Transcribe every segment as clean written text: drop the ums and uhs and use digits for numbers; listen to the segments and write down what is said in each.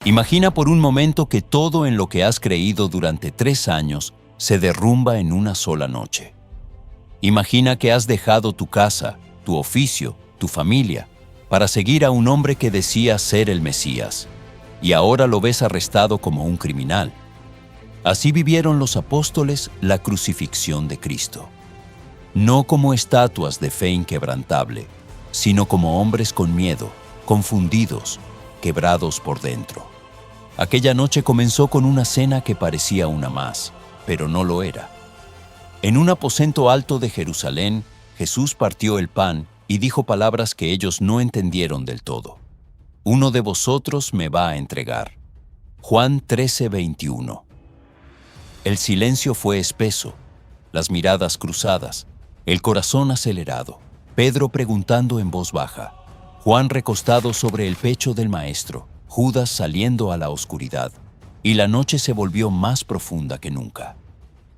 Imagina por un momento que todo en lo que has creído durante 3 años se derrumba en una sola noche. Imagina que has dejado tu casa, tu oficio, tu familia, para seguir a un hombre que decía ser el Mesías, y ahora lo ves arrestado como un criminal. Así vivieron los apóstoles la crucifixión de Cristo. No como estatuas de fe inquebrantable, sino como hombres con miedo, confundidos, quebrados por dentro. Aquella noche comenzó con una cena que parecía una más, pero no lo era. En un aposento alto de Jerusalén, Jesús partió el pan y dijo palabras que ellos no entendieron del todo. Uno de vosotros me va a entregar. Juan 13:21. El silencio fue espeso, las miradas cruzadas, el corazón acelerado, Pedro preguntando en voz baja, Juan recostado sobre el pecho del maestro, Judas saliendo a la oscuridad, y la noche se volvió más profunda que nunca.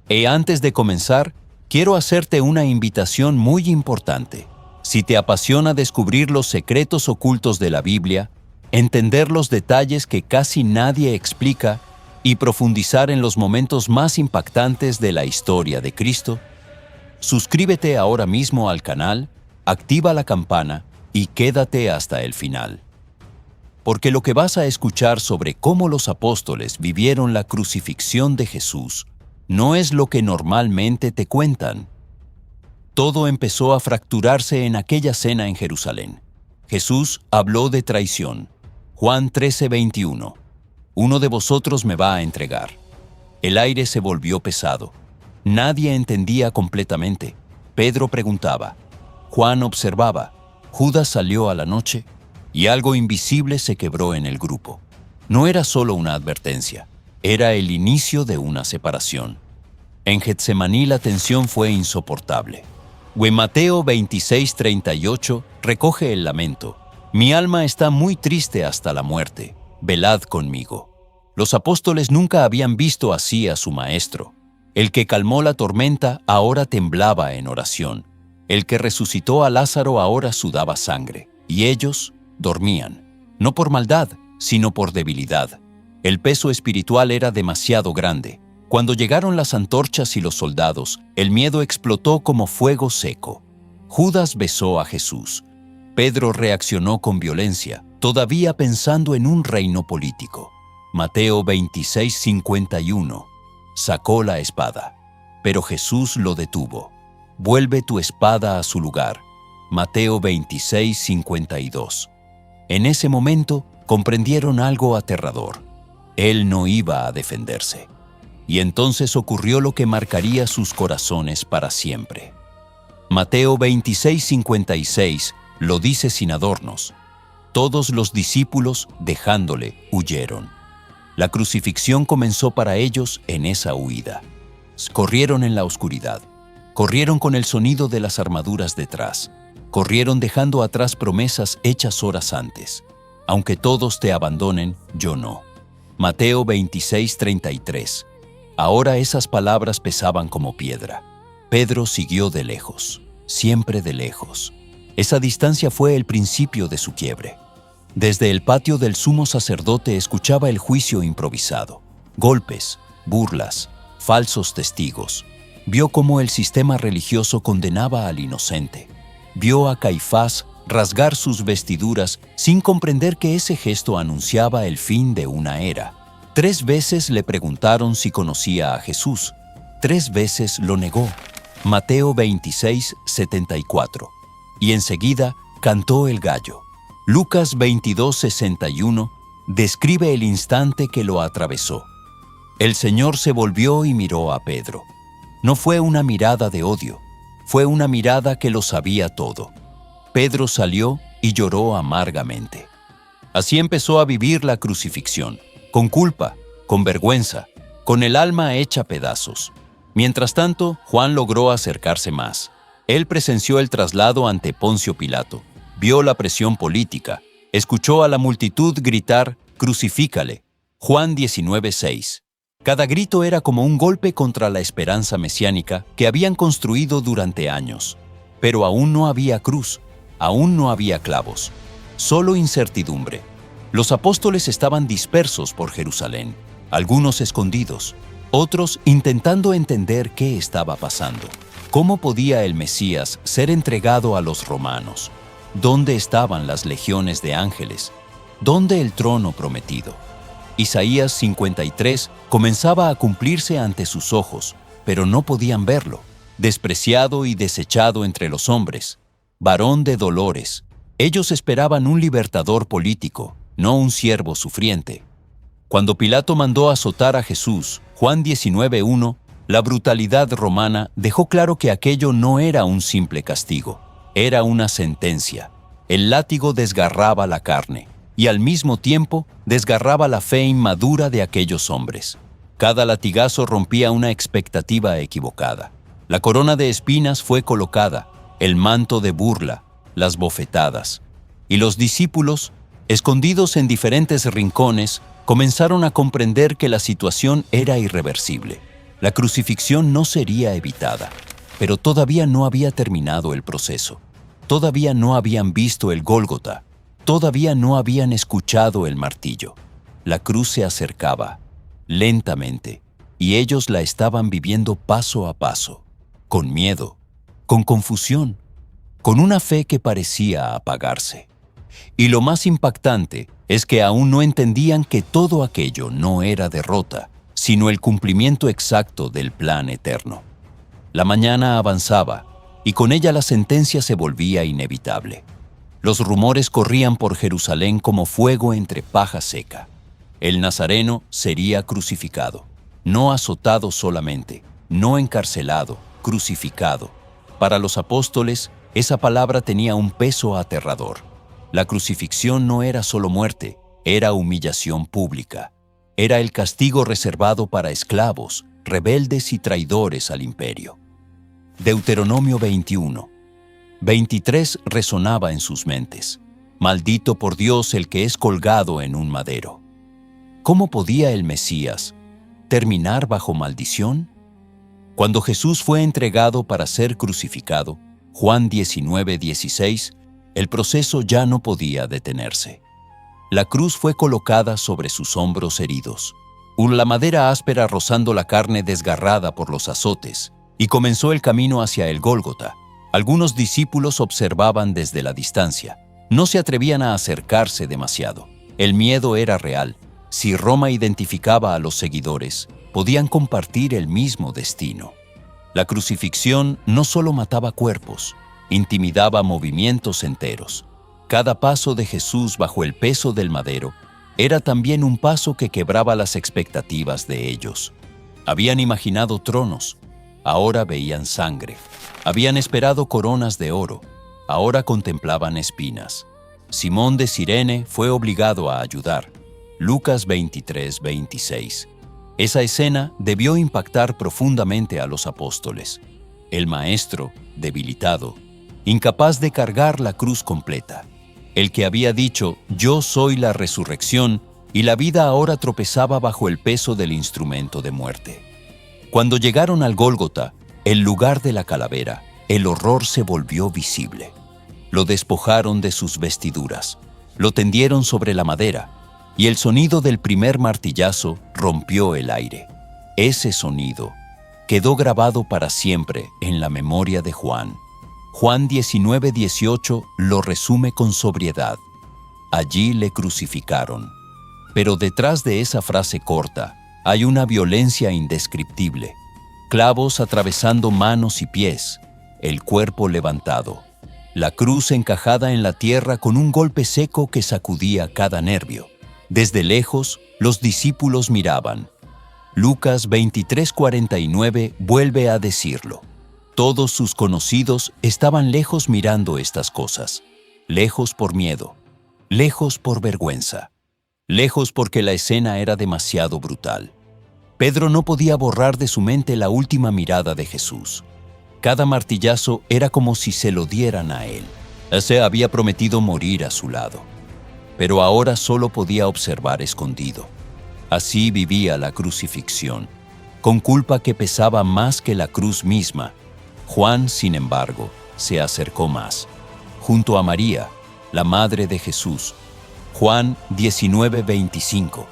Y antes de comenzar, quiero hacerte una invitación muy importante. Si te apasiona descubrir los secretos ocultos de la Biblia, entender los detalles que casi nadie explica y profundizar en los momentos más impactantes de la historia de Cristo, suscríbete ahora mismo al canal, activa la campana y quédate hasta el final. Porque lo que vas a escuchar sobre cómo los apóstoles vivieron la crucifixión de Jesús no es lo que normalmente te cuentan. Todo empezó a fracturarse en aquella cena en Jerusalén. Jesús habló de traición. Juan 13:21. Uno de vosotros me va a entregar. El aire se volvió pesado. Nadie entendía completamente. Pedro preguntaba. Juan observaba. Judas salió a la noche y algo invisible se quebró en el grupo. No era solo una advertencia, era el inicio de una separación. En Getsemaní la tensión fue insoportable. Mateo 26:38 recoge el lamento. Mi alma está muy triste hasta la muerte. Velad conmigo. Los apóstoles nunca habían visto así a su maestro. El que calmó la tormenta ahora temblaba en oración. El que resucitó a Lázaro ahora sudaba sangre. Y ellos dormían. No por maldad, sino por debilidad. El peso espiritual era demasiado grande. Cuando llegaron las antorchas y los soldados, el miedo explotó como fuego seco. Judas besó a Jesús. Pedro reaccionó con violencia, todavía pensando en un reino político. Mateo 26:51. Sacó la espada, pero Jesús lo detuvo. Vuelve tu espada a su lugar. Mateo 26:52. En ese momento comprendieron algo aterrador. Él no iba a defenderse. Y entonces ocurrió lo que marcaría sus corazones para siempre. Mateo 26:56 lo dice sin adornos. Todos los discípulos, dejándole, huyeron. La crucifixión comenzó para ellos en esa huida. Corrieron en la oscuridad. Corrieron con el sonido de las armaduras detrás. Corrieron dejando atrás promesas hechas horas antes. Aunque todos te abandonen, yo no. Mateo 26:33. Ahora esas palabras pesaban como piedra. Pedro siguió de lejos, siempre de lejos. Esa distancia fue el principio de su quiebre. Desde el patio del sumo sacerdote escuchaba el juicio improvisado. Golpes, burlas, falsos testigos. Vio cómo el sistema religioso condenaba al inocente. Vio a Caifás rasgar sus vestiduras sin comprender que ese gesto anunciaba el fin de una era. 3 veces le preguntaron si conocía a Jesús. 3 veces lo negó. Mateo 26:74. Y enseguida cantó el gallo. Lucas 22:61 describe el instante que lo atravesó. El Señor se volvió y miró a Pedro. No fue una mirada de odio, fue una mirada que lo sabía todo. Pedro salió y lloró amargamente. Así empezó a vivir la crucifixión, con culpa, con vergüenza, con el alma hecha pedazos. Mientras tanto, Juan logró acercarse más. Él presenció el traslado ante Poncio Pilato, vio la presión política, escuchó a la multitud gritar, «Crucifícale». Juan 19:6. Cada grito era como un golpe contra la esperanza mesiánica que habían construido durante años. Pero aún no había cruz, aún no había clavos, solo incertidumbre. Los apóstoles estaban dispersos por Jerusalén, algunos escondidos, otros intentando entender qué estaba pasando. ¿Cómo podía el Mesías ser entregado a los romanos? ¿Dónde estaban las legiones de ángeles? ¿Dónde el trono prometido? Isaías 53 comenzaba a cumplirse ante sus ojos, pero no podían verlo. Despreciado y desechado entre los hombres, varón de dolores, ellos esperaban un libertador político, no un siervo sufriente. Cuando Pilato mandó azotar a Jesús, Juan 19:1, la brutalidad romana dejó claro que aquello no era un simple castigo, era una sentencia. El látigo desgarraba la carne y al mismo tiempo desgarraba la fe inmadura de aquellos hombres. Cada latigazo rompía una expectativa equivocada. La corona de espinas fue colocada, el manto de burla, las bofetadas. Y los discípulos, escondidos en diferentes rincones, comenzaron a comprender que la situación era irreversible. La crucifixión no sería evitada, pero todavía no había terminado el proceso. Todavía no habían visto el Gólgota, todavía no habían escuchado el martillo. La cruz se acercaba, lentamente, y ellos la estaban viviendo paso a paso, con miedo, con confusión, con una fe que parecía apagarse. Y lo más impactante es que aún no entendían que todo aquello no era derrota, sino el cumplimiento exacto del plan eterno. La mañana avanzaba, y con ella la sentencia se volvía inevitable. Los rumores corrían por Jerusalén como fuego entre paja seca. El Nazareno sería crucificado, no azotado solamente, no encarcelado, crucificado. Para los apóstoles, esa palabra tenía un peso aterrador. La crucifixión no era solo muerte, era humillación pública. Era el castigo reservado para esclavos, rebeldes y traidores al imperio. Deuteronomio 21. 23 resonaba en sus mentes. Maldito por Dios el que es colgado en un madero. ¿Cómo podía el Mesías terminar bajo maldición? Cuando Jesús fue entregado para ser crucificado, Juan 19:16, el proceso ya no podía detenerse. La cruz fue colocada sobre sus hombros heridos, la madera áspera rozando la carne desgarrada por los azotes, y comenzó el camino hacia el Gólgota. Algunos discípulos observaban desde la distancia. No se atrevían a acercarse demasiado. El miedo era real. Si Roma identificaba a los seguidores, podían compartir el mismo destino. La crucifixión no solo mataba cuerpos, intimidaba movimientos enteros. Cada paso de Jesús bajo el peso del madero era también un paso que quebraba las expectativas de ellos. Habían imaginado tronos, ahora veían sangre. Habían esperado coronas de oro, ahora contemplaban espinas. Simón de Cirene fue obligado a ayudar. Lucas 23:26. Esa escena debió impactar profundamente a los apóstoles. El maestro, debilitado, incapaz de cargar la cruz completa. El que había dicho, yo soy la resurrección, y la vida ahora tropezaba bajo el peso del instrumento de muerte. Cuando llegaron al Gólgota, el lugar de la calavera, el horror se volvió visible. Lo despojaron de sus vestiduras, lo tendieron sobre la madera, y el sonido del primer martillazo rompió el aire. Ese sonido quedó grabado para siempre en la memoria de Juan. Juan 19:18 lo resume con sobriedad. Allí le crucificaron. Pero detrás de esa frase corta hay una violencia indescriptible. Clavos atravesando manos y pies, el cuerpo levantado, la cruz encajada en la tierra con un golpe seco que sacudía cada nervio. Desde lejos, los discípulos miraban. Lucas 23:49 vuelve a decirlo. Todos sus conocidos estaban lejos mirando estas cosas, lejos por miedo, lejos por vergüenza, lejos porque la escena era demasiado brutal. Pedro no podía borrar de su mente la última mirada de Jesús. Cada martillazo era como si se lo dieran a él. Él había prometido morir a su lado, pero ahora solo podía observar escondido. Así vivía la crucifixión, con culpa que pesaba más que la cruz misma. Juan, sin embargo, se acercó más. Junto a María, la madre de Jesús, Juan 19:25.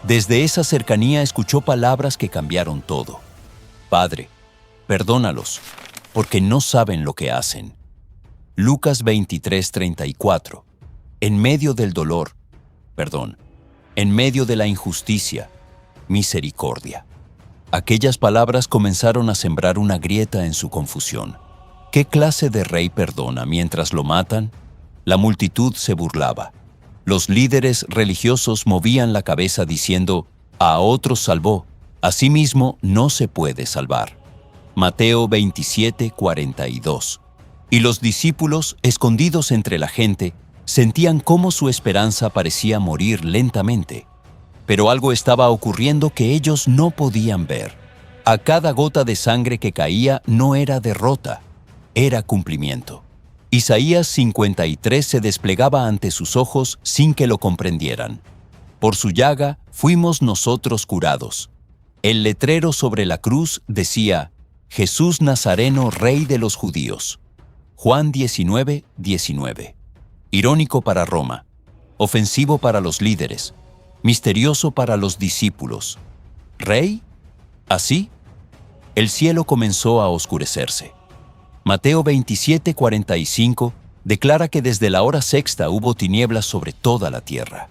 Desde esa cercanía escuchó palabras que cambiaron todo. Padre, perdónalos, porque no saben lo que hacen. Lucas 23:34. En medio del dolor, en medio de la injusticia, misericordia. Aquellas palabras comenzaron a sembrar una grieta en su confusión. ¿Qué clase de rey perdona mientras lo matan? La multitud se burlaba. Los líderes religiosos movían la cabeza diciendo, a otros salvó, a sí mismo no se puede salvar. Mateo 27:42. Y los discípulos, escondidos entre la gente, sentían cómo su esperanza parecía morir lentamente. Pero algo estaba ocurriendo que ellos no podían ver. A cada gota de sangre que caía no era derrota, era cumplimiento. Isaías 53 se desplegaba ante sus ojos sin que lo comprendieran. Por su llaga fuimos nosotros curados. El letrero sobre la cruz decía, Jesús Nazareno, Rey de los Judíos. Juan 19:19. Irónico para Roma, ofensivo para los líderes, misterioso para los discípulos. ¿Rey? ¿Así? El cielo comenzó a oscurecerse. Mateo 27:45 declara que desde la hora sexta hubo tinieblas sobre toda la tierra.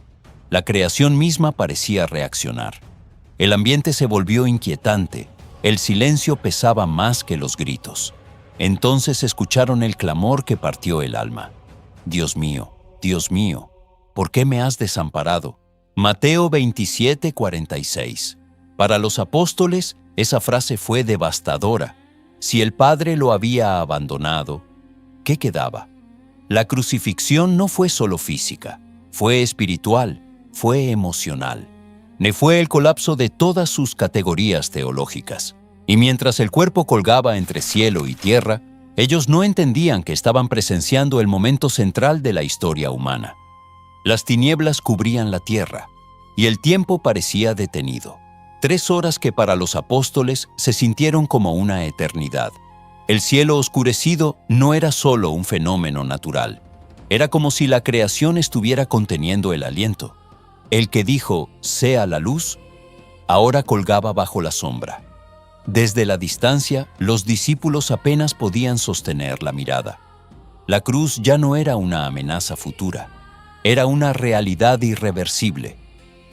La creación misma parecía reaccionar. El ambiente se volvió inquietante, el silencio pesaba más que los gritos. Entonces escucharon el clamor que partió el alma. Dios mío, ¿por qué me has desamparado? Mateo 27:46. Para los apóstoles, esa frase fue devastadora. Si el Padre lo había abandonado, ¿qué quedaba? La crucifixión no fue solo física, fue espiritual, fue emocional. Fue el colapso de todas sus categorías teológicas. Y mientras el cuerpo colgaba entre cielo y tierra, ellos no entendían que estaban presenciando el momento central de la historia humana. Las tinieblas cubrían la tierra, y el tiempo parecía detenido. 3 horas que para los apóstoles se sintieron como una eternidad. El cielo oscurecido no era solo un fenómeno natural. Era como si la creación estuviera conteniendo el aliento. El que dijo, sea la luz, ahora colgaba bajo la sombra. Desde la distancia, los discípulos apenas podían sostener la mirada. La cruz ya no era una amenaza futura, era una realidad irreversible.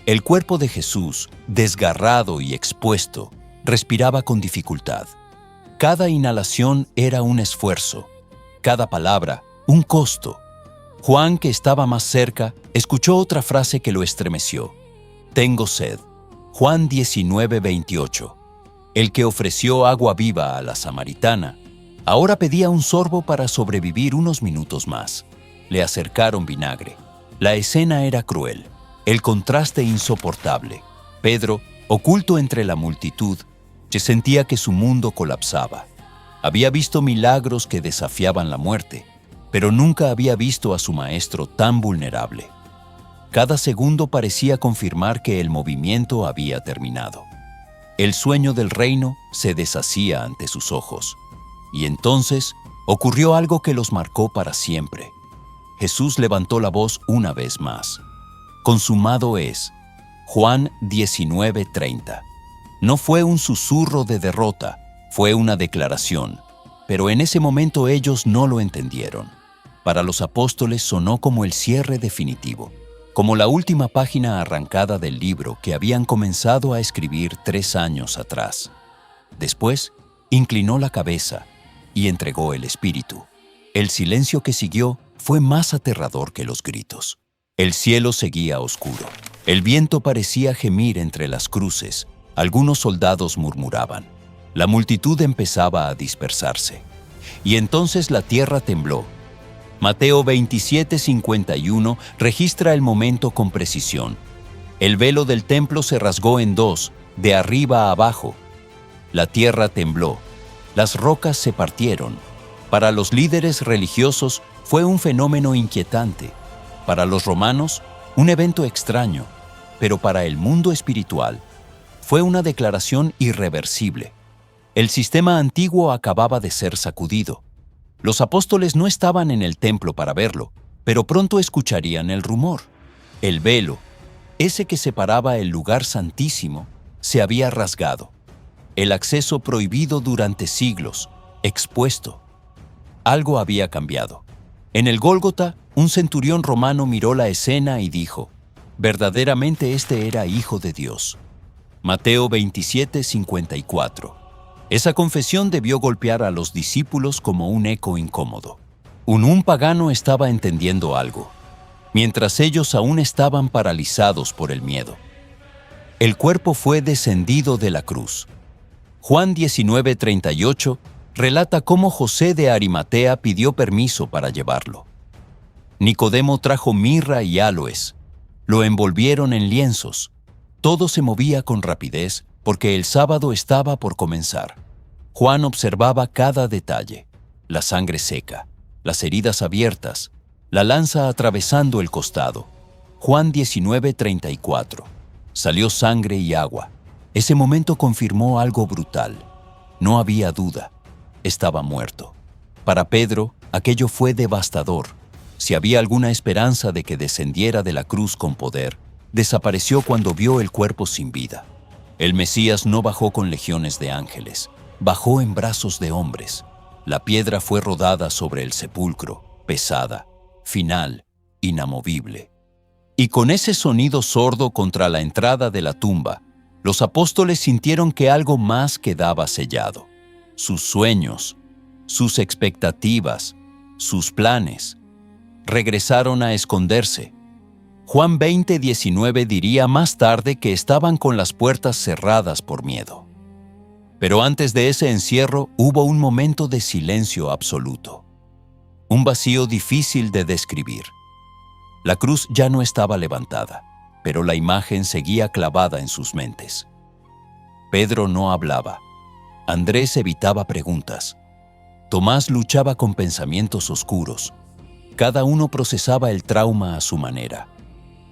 El cuerpo de Jesús, desgarrado y expuesto, respiraba con dificultad. Cada inhalación era un esfuerzo, cada palabra, un costo. Juan, que estaba más cerca, escuchó otra frase que lo estremeció. Tengo sed. Juan 19:28. El que ofreció agua viva a la samaritana, ahora pedía un sorbo para sobrevivir unos minutos más. Le acercaron vinagre. La escena era cruel, el contraste insoportable. Pedro, oculto entre la multitud, se sentía que su mundo colapsaba. Había visto milagros que desafiaban la muerte, pero nunca había visto a su maestro tan vulnerable. Cada segundo parecía confirmar que el movimiento había terminado. El sueño del reino se deshacía ante sus ojos. Y entonces ocurrió algo que los marcó para siempre. Jesús levantó la voz una vez más. Consumado es. Juan 19:30. No fue un susurro de derrota, fue una declaración, pero en ese momento ellos no lo entendieron. Para los apóstoles sonó como el cierre definitivo, como la última página arrancada del libro que habían comenzado a escribir 3 años atrás. Después, inclinó la cabeza y entregó el espíritu. El silencio que siguió fue más aterrador que los gritos. El cielo seguía oscuro. El viento parecía gemir entre las cruces. Algunos soldados murmuraban. La multitud empezaba a dispersarse. Y entonces la tierra tembló. Mateo 27:51 registra el momento con precisión. El velo del templo se rasgó en 2, de arriba a abajo. La tierra tembló. Las rocas se partieron. Para los líderes religiosos fue un fenómeno inquietante. Para los romanos, un evento extraño. Pero para el mundo espiritual, fue una declaración irreversible. El sistema antiguo acababa de ser sacudido. Los apóstoles no estaban en el templo para verlo, pero pronto escucharían el rumor. El velo, ese que separaba el lugar santísimo, se había rasgado. El acceso prohibido durante siglos, expuesto. Algo había cambiado. En el Gólgota, un centurión romano miró la escena y dijo: verdaderamente este era Hijo de Dios. Mateo 27:54. Esa confesión debió golpear a los discípulos como un eco incómodo. Un pagano estaba entendiendo algo, mientras ellos aún estaban paralizados por el miedo. El cuerpo fue descendido de la cruz. Juan 19:38 relata cómo José de Arimatea pidió permiso para llevarlo. Nicodemo trajo mirra y áloes. Lo envolvieron en lienzos. Todo se movía con rapidez porque el sábado estaba por comenzar. Juan observaba cada detalle: la sangre seca, las heridas abiertas, la lanza atravesando el costado. Juan 19:34. Salió sangre y agua. Ese momento confirmó algo brutal. No había duda. Estaba muerto. Para Pedro, aquello fue devastador. Si había alguna esperanza de que descendiera de la cruz con poder, desapareció cuando vio el cuerpo sin vida. El Mesías no bajó con legiones de ángeles, bajó en brazos de hombres. La piedra fue rodada sobre el sepulcro, pesada, final, inamovible. Y con ese sonido sordo contra la entrada de la tumba, los apóstoles sintieron que algo más quedaba sellado. Sus sueños, sus expectativas, sus planes. Regresaron a esconderse. Juan 20:19 diría más tarde que estaban con las puertas cerradas por miedo. Pero antes de ese encierro hubo un momento de silencio absoluto. Un vacío difícil de describir. La cruz ya no estaba levantada, pero la imagen seguía clavada en sus mentes. Pedro no hablaba. Andrés evitaba preguntas. Tomás luchaba con pensamientos oscuros. Cada uno procesaba el trauma a su manera.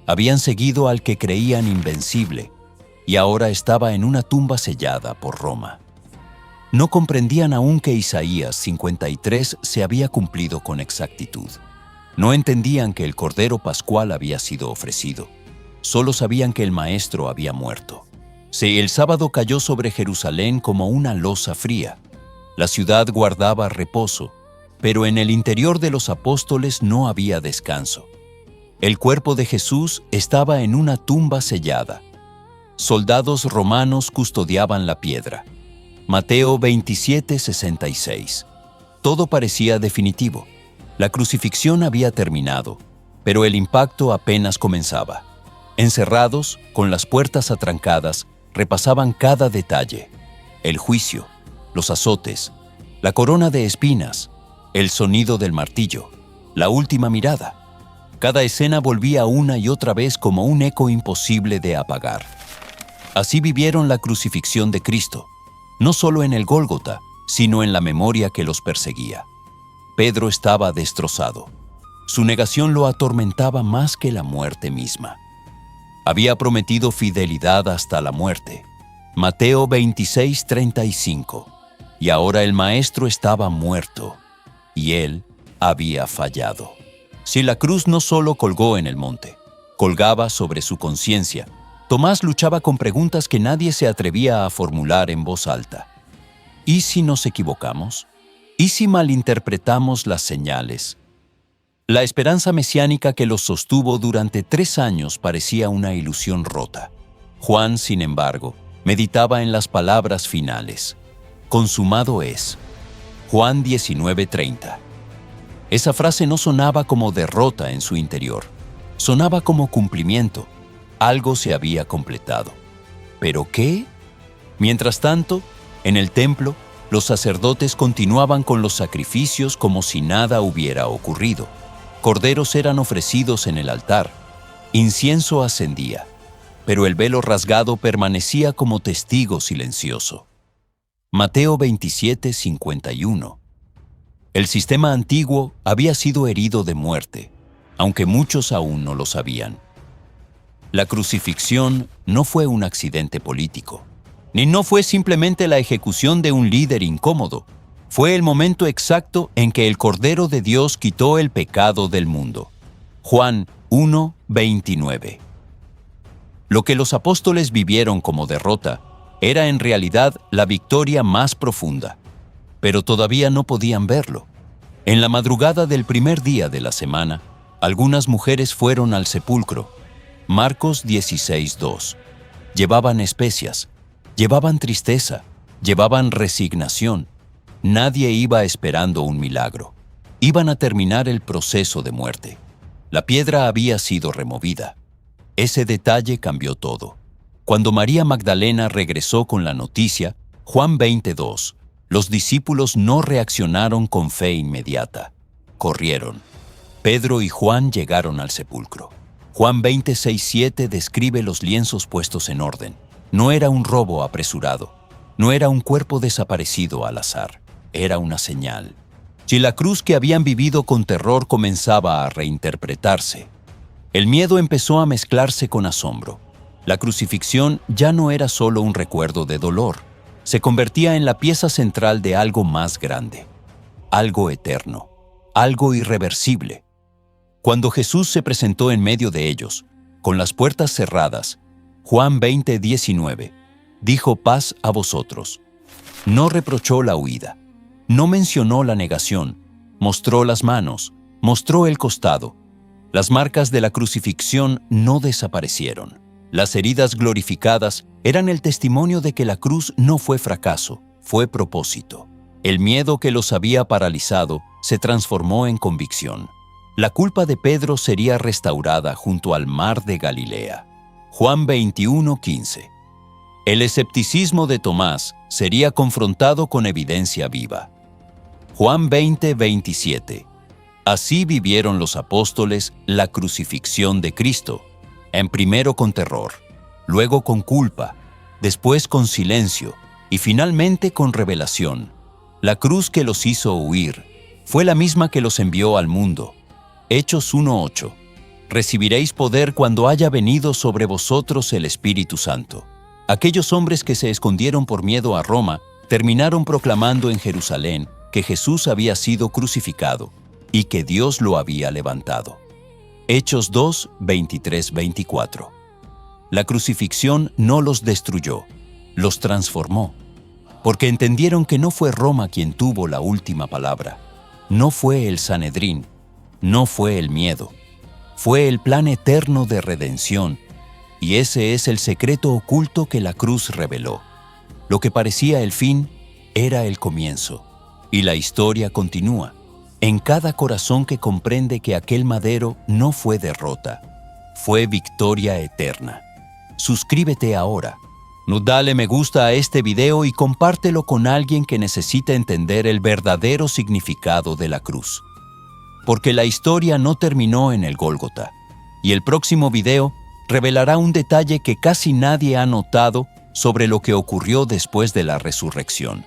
Habían seguido al que creían invencible y ahora estaba en una tumba sellada por Roma. No comprendían aún que Isaías 53 se había cumplido con exactitud. No entendían que el Cordero Pascual había sido ofrecido. Solo sabían que el Maestro había muerto. Sí, el sábado cayó sobre Jerusalén como una losa fría. La ciudad guardaba reposo, pero en el interior de los apóstoles no había descanso. El cuerpo de Jesús estaba en una tumba sellada. Soldados romanos custodiaban la piedra. Mateo 27:66. Todo parecía definitivo. La crucifixión había terminado, pero el impacto apenas comenzaba. Encerrados, con las puertas atrancadas, repasaban cada detalle: el juicio, los azotes, la corona de espinas, el sonido del martillo, la última mirada. Cada escena volvía una y otra vez como un eco imposible de apagar. Así vivieron la crucifixión de Cristo, no solo en el Gólgota, sino en la memoria que los perseguía. Pedro estaba destrozado. Su negación lo atormentaba más que la muerte misma. Había prometido fidelidad hasta la muerte. Mateo 26:35. Y ahora el Maestro estaba muerto, y él había fallado. Si la cruz no solo colgó en el monte, colgaba sobre su conciencia, Tomás luchaba con preguntas que nadie se atrevía a formular en voz alta. ¿Y si nos equivocamos? ¿Y si malinterpretamos las señales? La esperanza mesiánica que los sostuvo durante 3 años parecía una ilusión rota. Juan, sin embargo, meditaba en las palabras finales. Consumado es. Juan 19:30. Esa frase no sonaba como derrota en su interior. Sonaba como cumplimiento. Algo se había completado. ¿Pero qué? Mientras tanto, en el templo, los sacerdotes continuaban con los sacrificios como si nada hubiera ocurrido. Corderos eran ofrecidos en el altar. Incienso ascendía, pero el velo rasgado permanecía como testigo silencioso. Mateo 27:51. El sistema antiguo había sido herido de muerte, aunque muchos aún no lo sabían. La crucifixión no fue un accidente político, ni no fue simplemente la ejecución de un líder incómodo. Fue el momento exacto en que el Cordero de Dios quitó el pecado del mundo. Juan 1:29. Lo que los apóstoles vivieron como derrota era en realidad la victoria más profunda, pero todavía no podían verlo. En la madrugada del primer día de la semana, algunas mujeres fueron al sepulcro. Marcos 16:2. Llevaban especias, llevaban tristeza, llevaban resignación. Nadie iba esperando un milagro. Iban a terminar el proceso de muerte. La piedra había sido removida. Ese detalle cambió todo. Cuando María Magdalena regresó con la noticia, Juan 20:2, los discípulos no reaccionaron con fe inmediata. Corrieron. Pedro y Juan llegaron al sepulcro. Juan 26:7 describe los lienzos puestos en orden. No era un robo apresurado. No era un cuerpo desaparecido al azar. Era una señal. Si la cruz que habían vivido con terror comenzaba a reinterpretarse, el miedo empezó a mezclarse con asombro. La crucifixión ya no era solo un recuerdo de dolor. Se convertía en la pieza central de algo más grande, algo eterno, algo irreversible. Cuando Jesús se presentó en medio de ellos, con las puertas cerradas, Juan 20:19, dijo paz a vosotros. No reprochó la huida, no mencionó la negación, mostró las manos, mostró el costado. Las marcas de la crucifixión no desaparecieron. Las heridas glorificadas eran el testimonio de que la cruz no fue fracaso, fue propósito. El miedo que los había paralizado se transformó en convicción. La culpa de Pedro sería restaurada junto al mar de Galilea. Juan 21:15. El escepticismo de Tomás sería confrontado con evidencia viva. Juan 20:27. Así vivieron los apóstoles la crucifixión de Cristo, en primero con terror, luego con culpa, después con silencio y finalmente con revelación. La cruz que los hizo huir fue la misma que los envió al mundo. Hechos 1:8. Recibiréis poder cuando haya venido sobre vosotros el Espíritu Santo. Aquellos hombres que se escondieron por miedo a Roma terminaron proclamando en Jerusalén que Jesús había sido crucificado y que Dios lo había levantado. Hechos 2:23-24. La crucifixión no los destruyó, los transformó, porque entendieron que no fue Roma quien tuvo la última palabra, no fue el Sanedrín, no fue el miedo, fue el plan eterno de redención, y ese es el secreto oculto que la cruz reveló. Lo que parecía el fin era el comienzo, y la historia continúa. En cada corazón que comprende que aquel madero no fue derrota, fue victoria eterna. Suscríbete ahora. Dale me gusta a este video y compártelo con alguien que necesita entender el verdadero significado de la cruz. Porque la historia no terminó en el Gólgota, y el próximo video revelará un detalle que casi nadie ha notado sobre lo que ocurrió después de la resurrección.